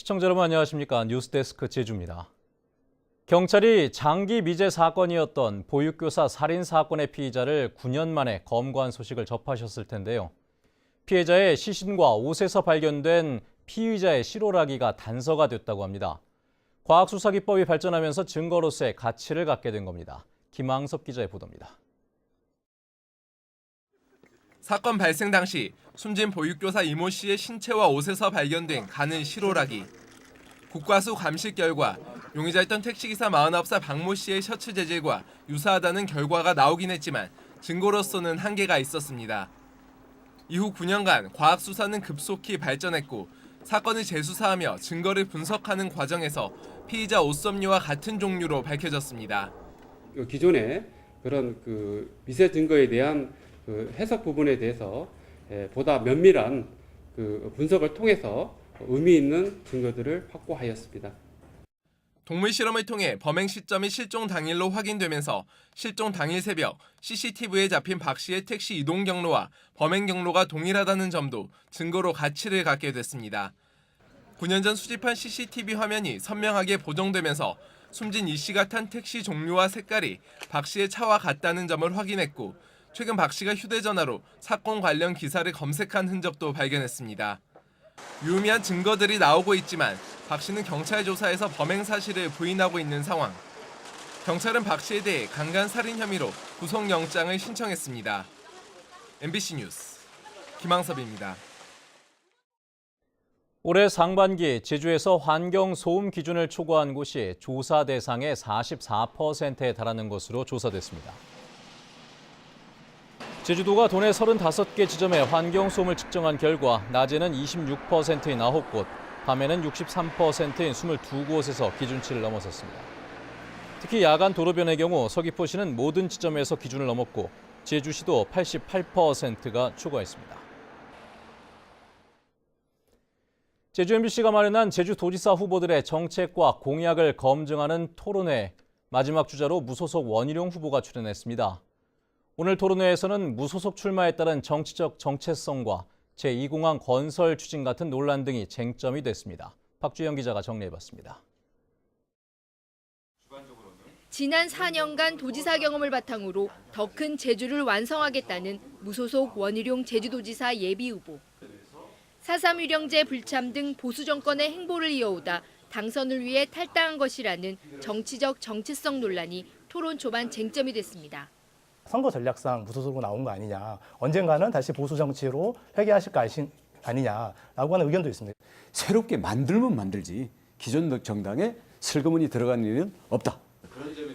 시청자 여러분 안녕하십니까. 뉴스데스크 제주입니다. 경찰이 장기 미제 사건이었던 보육교사 살인 사건의 피의자를 9년 만에 검거한 소식을 접하셨을 텐데요. 피해자의 시신과 옷에서 발견된 피의자의 실오라기가 단서가 됐다고 합니다. 과학수사기법이 발전하면서 증거로서의 가치를 갖게 된 겁니다. 김항섭 기자의 보도입니다. 사건 발생 당시 숨진 보육교사 이모 씨의 신체와 옷에서 발견된 가는 실오라기. 국과수 감식 결과 용의자였던 택시기사 49살 박모 씨의 셔츠 재질과 유사하다는 결과가 나오긴 했지만 증거로서는 한계가 있었습니다. 이후 9년간 과학수사는 급속히 발전했고 사건을 재수사하며 증거를 분석하는 과정에서 피의자 옷섬유와 같은 종류로 밝혀졌습니다. 기존의 그런 미세 증거에 대한 해석 부분에 대해서 보다 면밀한 분석을 통해서 의미 있는 증거들을 확보하였습니다. 동물 실험을 통해 범행 시점이 실종 당일로 확인되면서 실종 당일 새벽 CCTV에 잡힌 박 씨의 택시 이동 경로와 범행 경로가 동일하다는 점도 증거로 가치를 갖게 됐습니다. 9년 전 수집한 CCTV 화면이 선명하게 보정되면서 숨진 이 씨가 탄 택시 종류와 색깔이 박 씨의 차와 같다는 점을 확인했고 최근 박 씨가 휴대전화로 사건 관련 기사를 검색한 흔적도 발견했습니다. 유의미한 증거들이 나오고 있지만 박 씨는 경찰 조사에서 범행 사실을 부인하고 있는 상황. 경찰은 박 씨에 대해 강간살인 혐의로 구속영장을 신청했습니다. MBC 뉴스 김항섭입니다. 올해 상반기 제주에서 환경소음 기준을 초과한 곳이 조사 대상의 44%에 달하는 것으로 조사됐습니다. 제주도가 도내 35개 지점의 환경소음을 측정한 결과 낮에는 26%인 9곳, 밤에는 63%인 22곳에서 기준치를 넘어섰습니다. 특히 야간 도로변의 경우 서귀포시는 모든 지점에서 기준을 넘었고 제주시도 88%가 초과했습니다. 제주 MBC가 마련한 제주도지사 후보들의 정책과 공약을 검증하는 토론회, 마지막 주자로 무소속 원희룡 후보가 출연했습니다. 오늘 토론회에서는 무소속 출마에 따른 정치적 정체성과 제2공항 건설 추진 같은 논란 등이 쟁점이 됐습니다. 박주영 기자가 정리해봤습니다. 지난 4년간 도지사 경험을 바탕으로 더 큰 제주를 완성하겠다는 무소속 원희룡 제주도지사 예비후보. 4.3 유령제 불참 등 보수 정권의 행보를 이어오다 당선을 위해 탈당한 것이라는 정치적 정체성 논란이 토론 초반 쟁점이 됐습니다. 선거 전략상 무소속으로 나온 거 아니냐, 언젠가는 다시 보수 정치로 회귀하실 거 아니냐라고 하는 의견도 있습니다. 새롭게 만들면 만들지 기존 정당에 슬그머니 들어가는 일은 없다.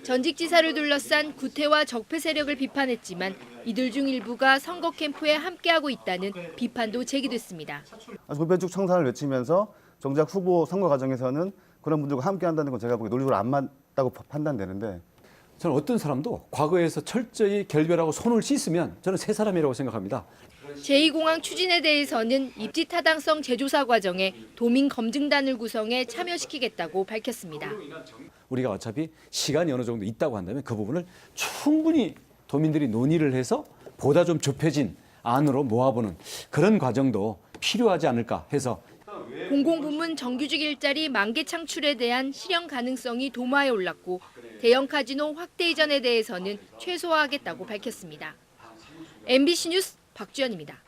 전직 지사를 둘러싼 구태와 적폐 세력을 비판했지만 이들 중 일부가 선거 캠프에 함께하고 있다는 비판도 제기됐습니다. 보편적 청산을 외치면서 정작 후보 선거 과정에서는 그런 분들과 함께한다는 건 제가 보기에 논리적으로 안 맞다고 판단되는데, 저는 어떤 사람도 과거에서 철저히 결별하고 손을 씻으면 저는 새 사람이라고 생각합니다. 제2공항 추진에 대해서는 입지 타당성 재조사 과정에 도민 검증단을 구성해 참여시키겠다고 밝혔습니다. 우리가 어차피 시간이 어느 정도 있다고 한다면 그 부분을 충분히 도민들이 논의를 해서 보다 좀 좁혀진 안으로 모아보는 그런 과정도 필요하지 않을까 해서 공공부문 정규직 일자리 만개 창출에 대한 실현 가능성이 도마에 올랐고 대형 카지노 확대 이전에 대해서는 최소화하겠다고 밝혔습니다. MBC 뉴스 박주연입니다.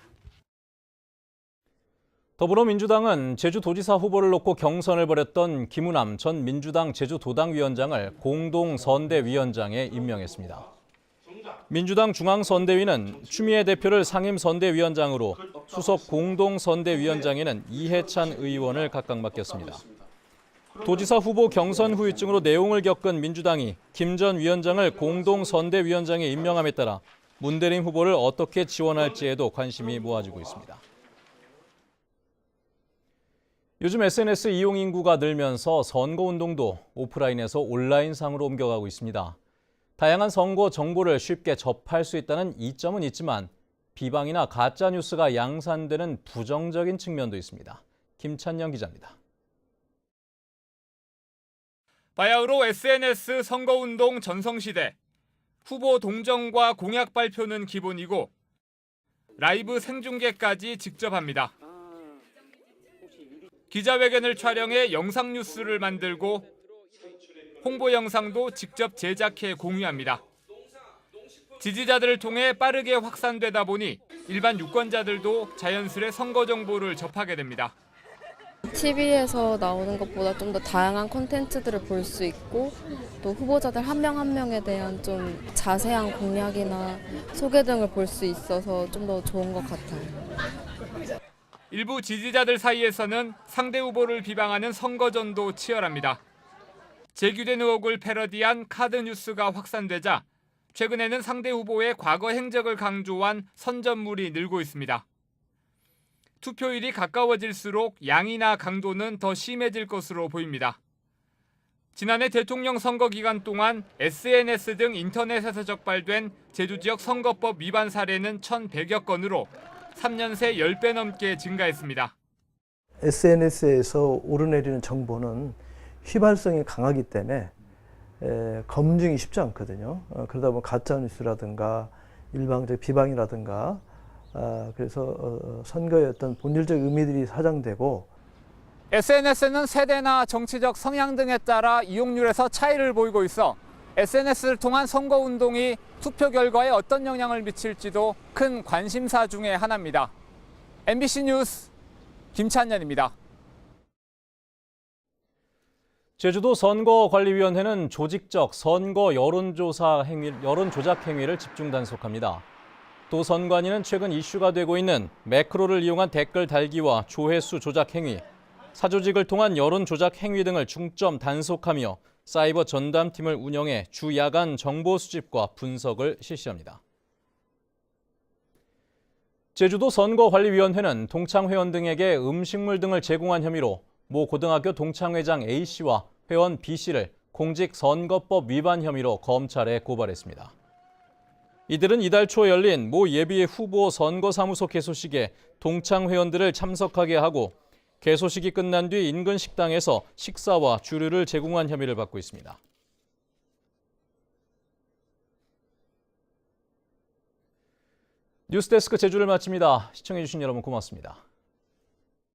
더불어민주당은 제주도지사 후보를 놓고 경선을 벌였던 김우남 전 민주당 제주도당위원장을 공동선대위원장에 임명했습니다. 민주당 중앙선대위는 추미애 대표를 상임선대위원장으로 수석 공동선대위원장에는 이해찬 의원을 각각 맡겼습니다. 도지사 후보 경선 후유증으로 내용을 겪은 민주당이 김 전 위원장을 공동선대위원장에 임명함에 따라 문대림 후보를 어떻게 지원할지에도 관심이 모아지고 있습니다. 요즘 SNS 이용 인구가 늘면서 선거운동도 오프라인에서 온라인상으로 옮겨가고 있습니다. 다양한 선거 정보를 쉽게 접할 수 있다는 이점은 있지만 비방이나 가짜뉴스가 양산되는 부정적인 측면도 있습니다. 김찬영 기자입니다. 바야흐로 SNS 선거운동 전성시대. 후보 동정과 공약 발표는 기본이고 라이브 생중계까지 직접 합니다. 기자회견을 촬영해 영상 뉴스를 만들고 홍보 영상도 직접 제작해 공유합니다. 지지자들을 통해 빠르게 확산되다 보니 일반 유권자들도 자연스레 선거 정보를 접하게 됩니다. TV에서 나오는 것보다 좀 더 다양한 콘텐츠들을 볼 수 있고 또 후보자들 한 명 한 명에 대한 좀 자세한 공약이나 소개 등을 볼 수 있어서 좀 더 좋은 것 같아요. 일부 지지자들 사이에서는 상대 후보를 비방하는 선거전도 치열합니다. 제기된 의혹을 패러디한 카드 뉴스가 확산되자 최근에는 상대 후보의 과거 행적을 강조한 선전물이 늘고 있습니다. 투표일이 가까워질수록 양이나 강도는 더 심해질 것으로 보입니다. 지난해 대통령 선거 기간 동안 SNS 등 인터넷에서 적발된 제주 지역 선거법 위반 사례는 1,100여 건으로 3년 새 10배 넘게 증가했습니다. SNS에서 오르내리는 정보는 휘발성이 강하기 때문에 검증이 쉽지 않거든요. 그러다 보면 가짜뉴스라든가 일방적 비방이라든가 그래서 선거의 어떤 본질적 의미들이 사장되고 SNS는 세대나 정치적 성향 등에 따라 이용률에서 차이를 보이고 있어 SNS를 통한 선거운동이 투표 결과에 어떤 영향을 미칠지도 큰 관심사 중의 하나입니다. MBC 뉴스 김찬년입니다. 제주도 선거관리위원회는 조직적 선거 여론조작 행위를 집중 단속합니다. 또 선관위는 최근 이슈가 되고 있는 매크로를 이용한 댓글 달기와 조회수 조작 행위, 사조직을 통한 여론 조작 행위 등을 중점 단속하며 사이버 전담팀을 운영해 주 야간 정보 수집과 분석을 실시합니다. 제주도 선거관리위원회는 동창회원 등에게 음식물 등을 제공한 혐의로 모 고등학교 동창회장 A씨와 회원 B씨를 공직선거법 위반 혐의로 검찰에 고발했습니다. 이들은 이달 초 열린 모 예비의 후보 선거사무소 개소식에 동창회원들을 참석하게 하고 개소식이 끝난 뒤 인근 식당에서 식사와 주류를 제공한 혐의를 받고 있습니다. 뉴스데스크 제주를 마칩니다. 시청해주신 여러분 고맙습니다.